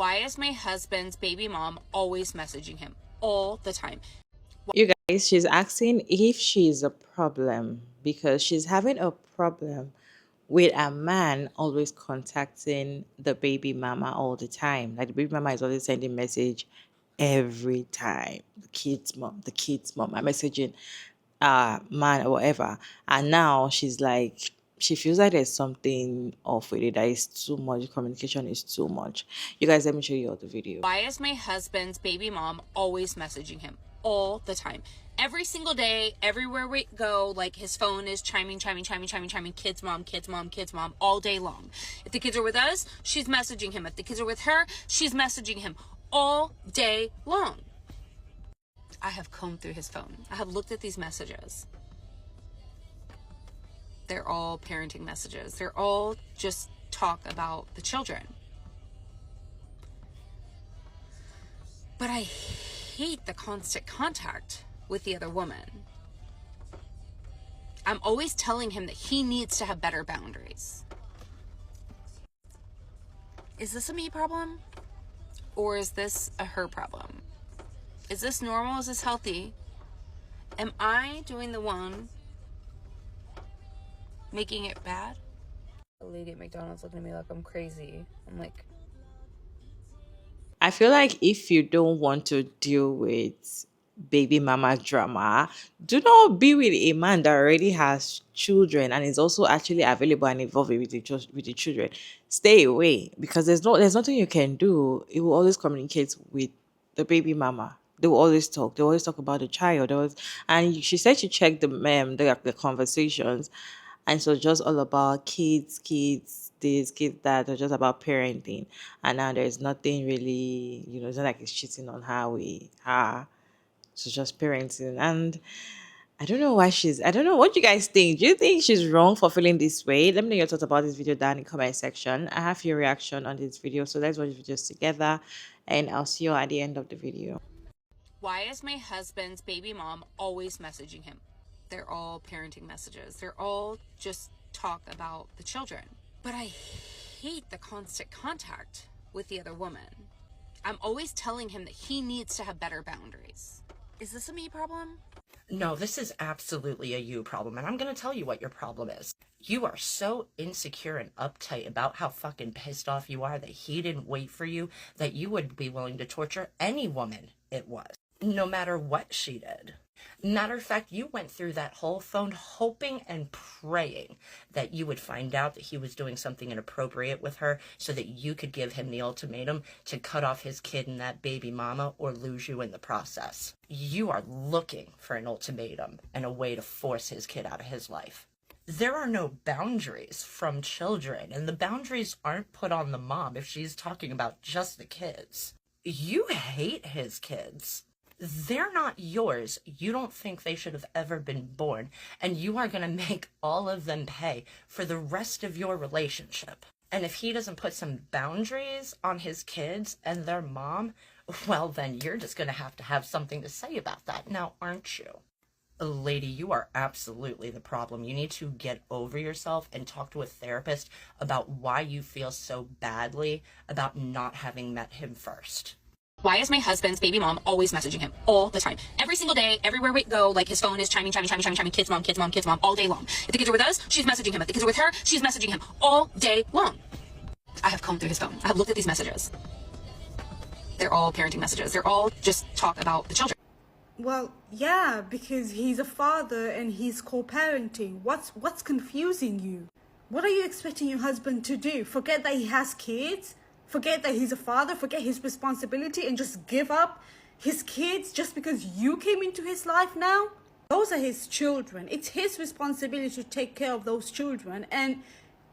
Why is my husband's baby mom always messaging him all the time? You guys, she's asking if she's a problem because she's having a problem with a man always contacting the baby mama all the time. Like the baby mama is always sending message every time. The kid's mom are messaging man or whatever. And now she's like she feels like there's something off with it, that is too much. Communication is too much. You guys, let me show you all the video. Why is my husband's baby mom always messaging him all the time? Every single day, everywhere we go, like his phone is chiming, kids mom, kids mom, kids mom, all day long. If the kids are with us, she's messaging him. If the kids are with her, she's messaging him all day long. I have combed through his phone. I have looked at these messages. They're all parenting messages. They're all just talk about the children. But I hate the constant contact with the other woman. I'm always telling him that he needs to have better boundaries. Is this a me problem? Or is this a her problem? Is this normal? Is this healthy? Am I doing the one making it bad? The lady at McDonald's looking at me like I'm crazy. I'm like, I feel like if you don't want to deal with baby mama drama, do not be with a man that already has children and is also actually available and involved with with the children. Stay away because there's nothing you can do. It will always communicate with the baby mama. They will always talk. They always talk about the child. And she said she checked the conversations, and so just all about kids, this, kids that, or just about parenting. And now there's nothing really, it's not like it's cheating on her. So just parenting. And I don't know what you guys think. Do you think she's wrong for feeling this way? Let me know your thoughts about this video down in the comment section. I have your reaction on this video. So let's watch the videos together, and I'll see you at the end of the video. why is my husband's baby mom always messaging him? They're all parenting messages. They're all just talk about the children. But I hate the constant contact with the other woman. I'm always telling him that he needs to have better boundaries. Is this a me problem? No, this is absolutely a you problem, and I'm gonna tell you what your problem is. You are so insecure and uptight about how fucking pissed off you are that he didn't wait for you, that you would be willing to torture any woman it was, no matter what she did. Matter of fact, you went through that whole phone hoping and praying that you would find out that he was doing something inappropriate with her so that you could give him the ultimatum to cut off his kid and that baby mama or lose you in the process. You are looking for an ultimatum and a way to force his kid out of his life. There are no boundaries from children, and the boundaries aren't put on the mom if she's talking about just the kids. You hate his kids. They're not yours. You don't think they should have ever been born, and you are going to make all of them pay for the rest of your relationship. And if he doesn't put some boundaries on his kids and their mom, well, then you're just going to have something to say about that now, aren't you? Lady, you are absolutely the problem. You need to get over yourself and talk to a therapist about why you feel so badly about not having met him first. Why is my husband's baby mom always messaging him all the time? Every single day, everywhere we go, like his phone is chiming, kids mom, kids mom, kids mom, all day long. If the kids are with us, she's messaging him. If the kids are with her, she's messaging him all day long. I have combed through his phone. I have looked at these messages. They're all parenting messages. They're all just talk about the children. Well, yeah, because he's a father and he's co-parenting. What's confusing you? What are you expecting your husband to do? Forget that he has kids? Forget that he's a father? Forget his responsibility and just give up his kids just because you came into his life now? Those are his children. It's his responsibility to take care of those children. And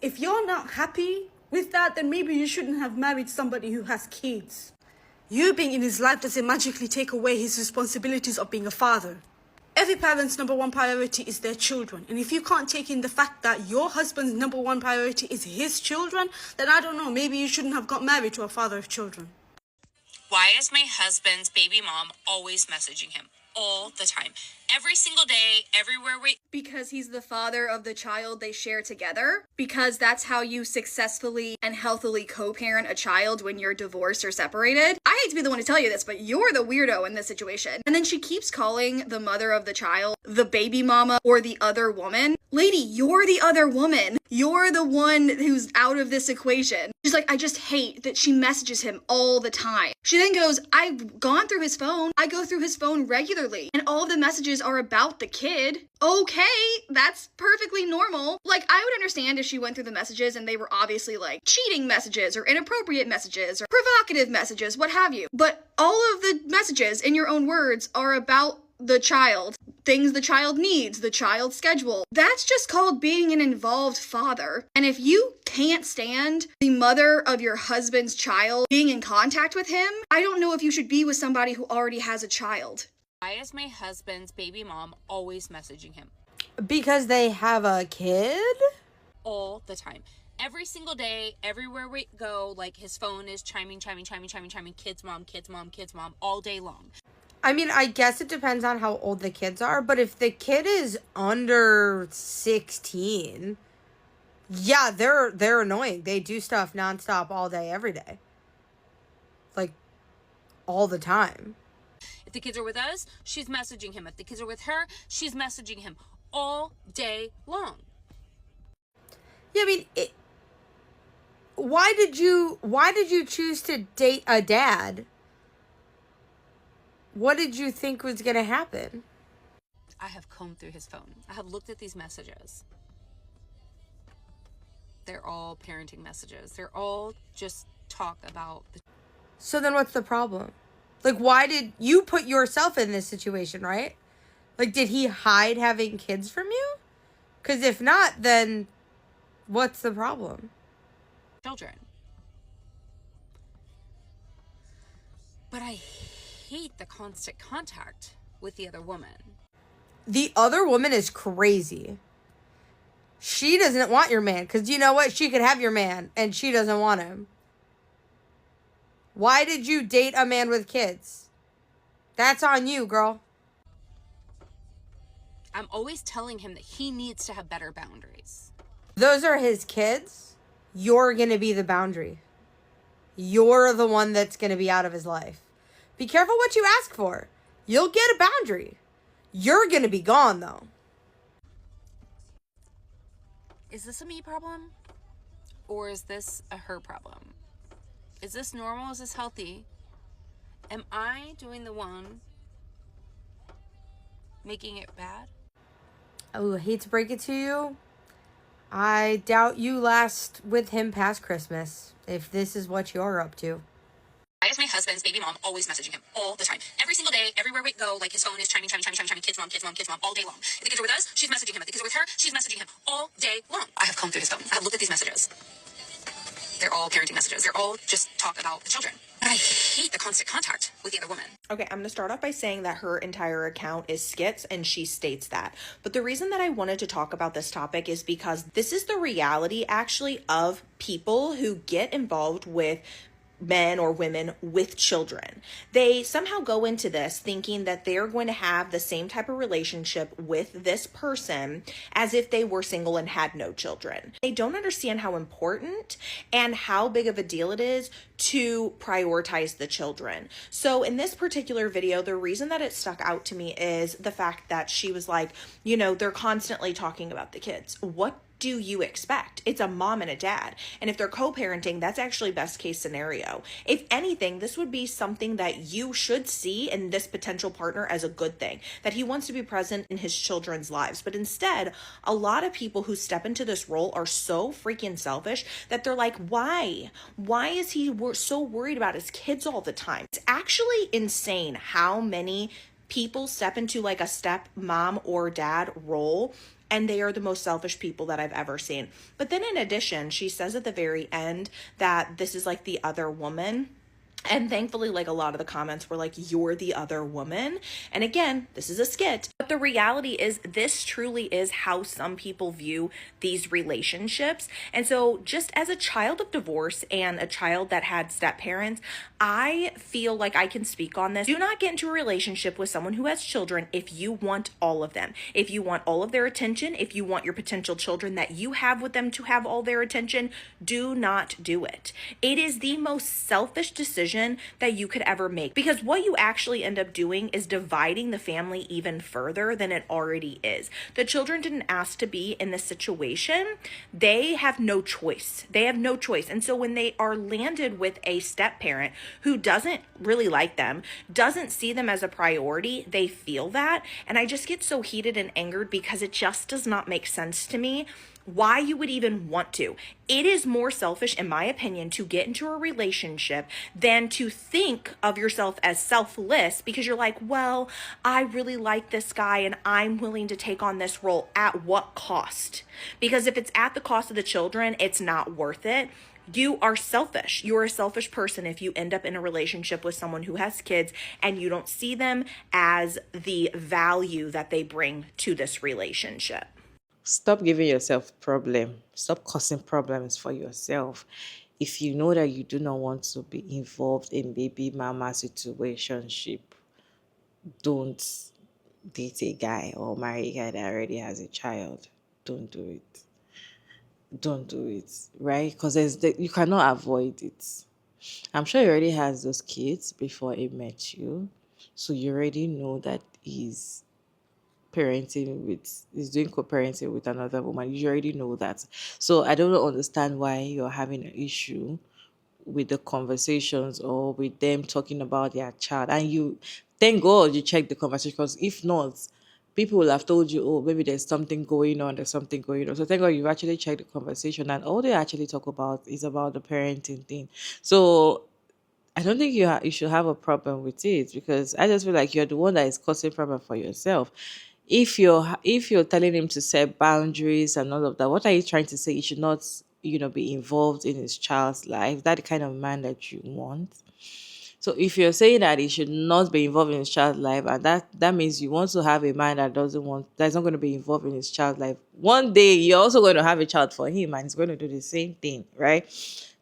if you're not happy with that, then maybe you shouldn't have married somebody who has kids. You being in his life doesn't magically take away his responsibilities of being a father. Every parent's number one priority is their children. And if you can't take in the fact that your husband's number one priority is his children, then I don't know, maybe you shouldn't have got married to a father of children. Why is my husband's baby mom always messaging him all the time. Every single day, everywhere we... Because he's the father of the child they share together. Because that's how you successfully and healthily co-parent a child when you're divorced or separated. I hate to be the one to tell you this, but you're the weirdo in this situation. And then she keeps calling the mother of the child the baby mama or the other woman. Lady, you're the other woman. You're the one who's out of this equation. She's like, I just hate that she messages him all the time. She then goes, I've gone through his phone. I go through his phone regularly, and all of the messages are about the kid. Okay, that's perfectly normal. Like, I would understand if she went through the messages and they were obviously like cheating messages or inappropriate messages or provocative messages, what have you. But all of the messages, in your own words, are about the child, things the child needs, the child's schedule. That's just called being an involved father. And if you can't stand the mother of your husband's child being in contact with him, I don't know if you should be with somebody who already has a child. Why is my husband's baby mom always messaging him? Because they have a kid? All the time. Every single day, everywhere we go, like his phone is chiming, kids mom, kids mom, kids mom, all day long. I mean, I guess it depends on how old the kids are, but if the kid is under 16, yeah, they're annoying. They do stuff nonstop all day, every day. Like, all the time. If the kids are with us, she's messaging him. If the kids are with her, she's messaging him all day long. Yeah, I mean, why did you choose to date a dad? What did you think was going to happen? I have combed through his phone. I have looked at these messages. They're all parenting messages. They're all just talk about the... So then what's the problem? Like, why did you put yourself in this situation, right? Like, did he hide having kids from you? Because if not, then what's the problem? children. But I hate the constant contact with the other woman. The other woman is crazy. She doesn't want your man, because you know what? She could have your man, and she doesn't want him. Why did you date a man with kids? That's on you, girl. I'm always telling him that he needs to have better boundaries. Those are his kids. You're going to be the boundary. You're the one that's going to be out of his life. Be careful what you ask for. You'll get a boundary. You're going to be gone, though. Is this a me problem? Or is this a her problem? Is this normal? Is this healthy? Am I doing the one making it bad? Oh, I hate to break it to you. I doubt you last with him past Christmas, if this is what you're up to. Why is my husband's baby mom always messaging him all the time? Every single day, everywhere we go, like his phone is chiming, kids mom, all day long. If the kids are with us, she's messaging him. If the kids are with her, she's messaging him all day long. I have combed through his phone. I have looked at these messages. They're all parenting messages. They're all just talk about the children. But I hate the constant contact with the other woman. Okay, I'm going to start off by saying that her entire account is skits, and she states that. But the reason that I wanted to talk about this topic is because this is the reality, actually, of people who get involved with men or women with children. They somehow go into this thinking that they're going to have the same type of relationship with this person as if they were single and had no children. They don't understand how important and how big of a deal it is to prioritize the children. So in this particular video, the reason that it stuck out to me is the fact that she was like, you know, they're constantly talking about the kids. What do you expect? It's a mom and a dad. And if they're co-parenting, that's actually best case scenario. If anything, this would be something that you should see in this potential partner as a good thing, that he wants to be present in his children's lives. But instead, a lot of people who step into this role are so freaking selfish that they're like, why? Why is he so worried about his kids all the time? It's actually insane how many people step into like a step mom or dad role, and they are the most selfish people that I've ever seen. But then in addition, she says at the very end that this is like the other woman. And thankfully, like, a lot of the comments were like, you're the other woman. And again, this is a skit. But the reality is, this truly is how some people view these relationships. And so, just as a child of divorce and a child that had step parents, I feel like I can speak on this. Do not get into a relationship with someone who has children if you want all of them. If you want all of their attention, if you want your potential children that you have with them to have all their attention, do not do it. It is the most selfish decision that you could ever make, because what you actually end up doing is dividing the family even further than it already is. The children didn't ask to be in this situation. They have no choice. They have no choice. And so when they are landed with a step parent who doesn't really like them, doesn't see them as a priority, they feel that. And I just get so heated and angered because it just does not make sense to me why you would even want to. It is more selfish, in my opinion, to get into a relationship than to think of yourself as selfless, because you're like, well, I really like this guy and I'm willing to take on this role at what cost? Because if it's at the cost of the children, it's not worth it. You are selfish. You're a selfish person if you end up in a relationship with someone who has kids and you don't see them as the value that they bring to this relationship. Stop giving yourself problem. Stop causing problems for yourself. If you know that you do not want to be involved in baby mama situationship, don't date a guy or marry a guy that already has a child. Don't do it. Don't do it, right? Because you cannot avoid it. I'm sure he already has those kids before he met you, so you already know that he's doing co-parenting with another woman. You already know that. So I don't understand why you're having an issue with the conversations or with them talking about their child. And you thank God you checked the conversation, because if not, people will have told you, oh, maybe there's something going on. So thank God you've actually checked the conversation, and all they actually talk about is about the parenting thing. So I don't think you should have a problem with it, because I just feel like you're the one that is causing problem for yourself. If you're telling him to set boundaries and all of that, what are you trying to say? You should not, be involved in his child's life. That the kind of man that you want. So if you're saying that he should not be involved in his child's life, and that means you want to have a man that's not going to be involved in his child's life. One day you're also going to have a child for him, and he's going to do the same thing, right?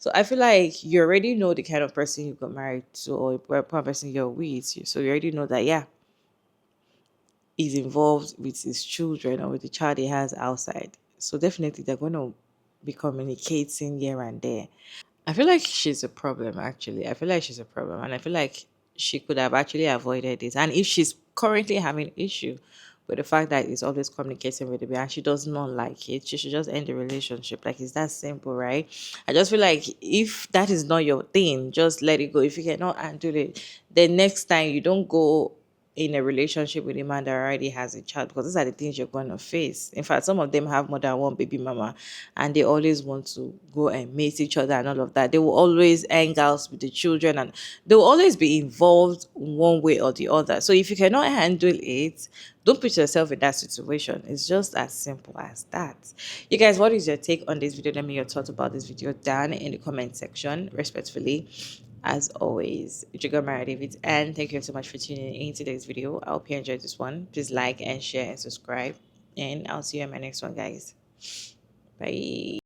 So I feel like you already know the kind of person you got married to, or what kind of person you're with. So you already know that, yeah, he's involved with his children or with the child he has outside. So definitely they're going to be communicating here and there. I feel like she's a problem, actually. I feel like she's a problem. And I feel like she could have actually avoided it. And if she's currently having issue with the fact that he's always communicating with the baby and she does not like it, she should just end the relationship. Like, it's that simple, right? I just feel like if that is not your thing, just let it go. If you cannot handle it, the next time you don't go in a relationship with a man that already has a child, because these are the things you're going to face. In fact, some of them have more than one baby mama, and they always want to go and meet each other and all of that. They will always hang out with the children, and they will always be involved one way or the other. So if you cannot handle it, don't put yourself in that situation. It's just as simple as that. You guys, what is your take on this video? Let me know your thoughts about this video down in the comment section, respectfully. As always, Jigar Mara David, and thank you so much for tuning in today's video. I hope you enjoyed this one. Please like and share and subscribe, and I'll see you in my next one, guys. Bye.